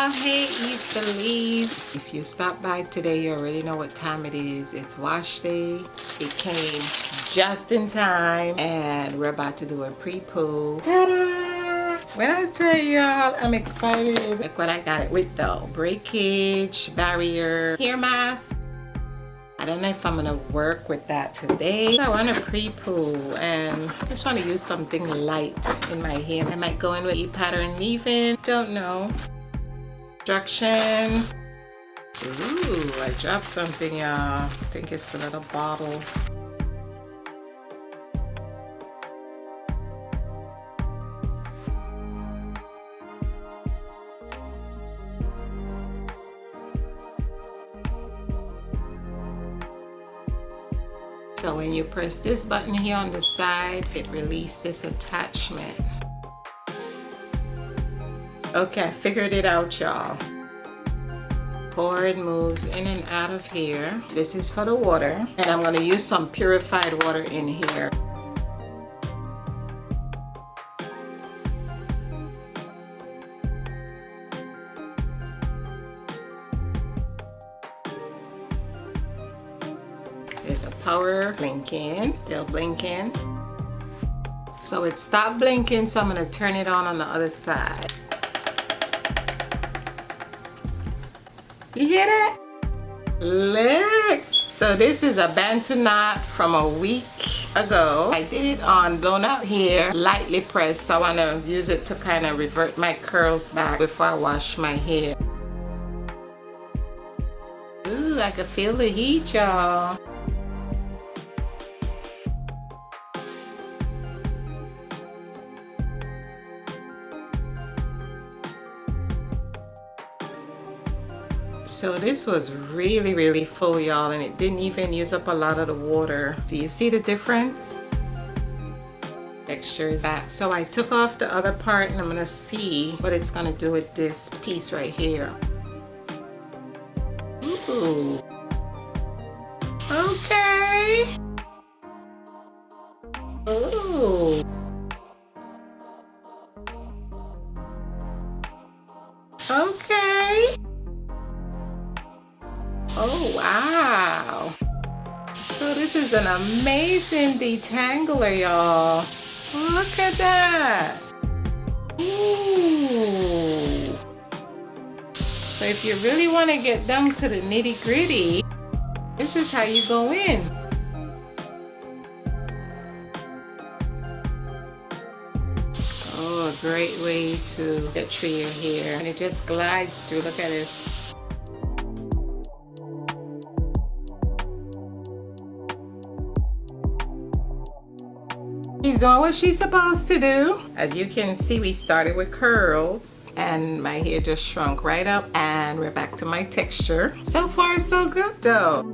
y'all. Hey East Belize. If you stop by today, you already know what time it is. It's wash day. It came just in time and we're about to do a pre-poo. Ta-da! When I tell y'all I'm excited, look what I got it with though. Breakage, barrier, hair mask. I don't know if I'm gonna work with that today. I want to pre-poo and I just want to use something light in my hair. I might go in with e-pattern leave-in. Don't know. Instructions. Ooh, I dropped something, y'all. I think it's the little bottle. So when you press this button here on the side, it releases this attachment. Okay, I figured it out, y'all. Cord moves in and out of here. This is for the water. And I'm gonna use some purified water in here. There's a power blinking, still blinking. So it stopped blinking, so I'm gonna turn it on the other side. You hear that? Look! So this is a Bantu knot from a week ago. I did it on blown out hair, lightly pressed, so I wanna use it to kind of revert my curls back before I wash my hair. Ooh, I can feel the heat, y'all. So this was really full, y'all, and it didn't even use up a lot of the water. Do you see the difference? Texture is that. So I took off the other part and I'm gonna see what it's gonna do with this piece right here. Ooh. Okay. Ooh. Okay. Oh wow. So this is an amazing detangler, y'all. Look at that. Ooh. So if you really want to get down to the nitty-gritty, this is how you go in. Oh, a great way to get through your hair. And it just glides through. Look at this. She's doing what she's supposed to do. As you can see, we started with curls and my hair just shrunk right up and we're back to my texture. So far so good though.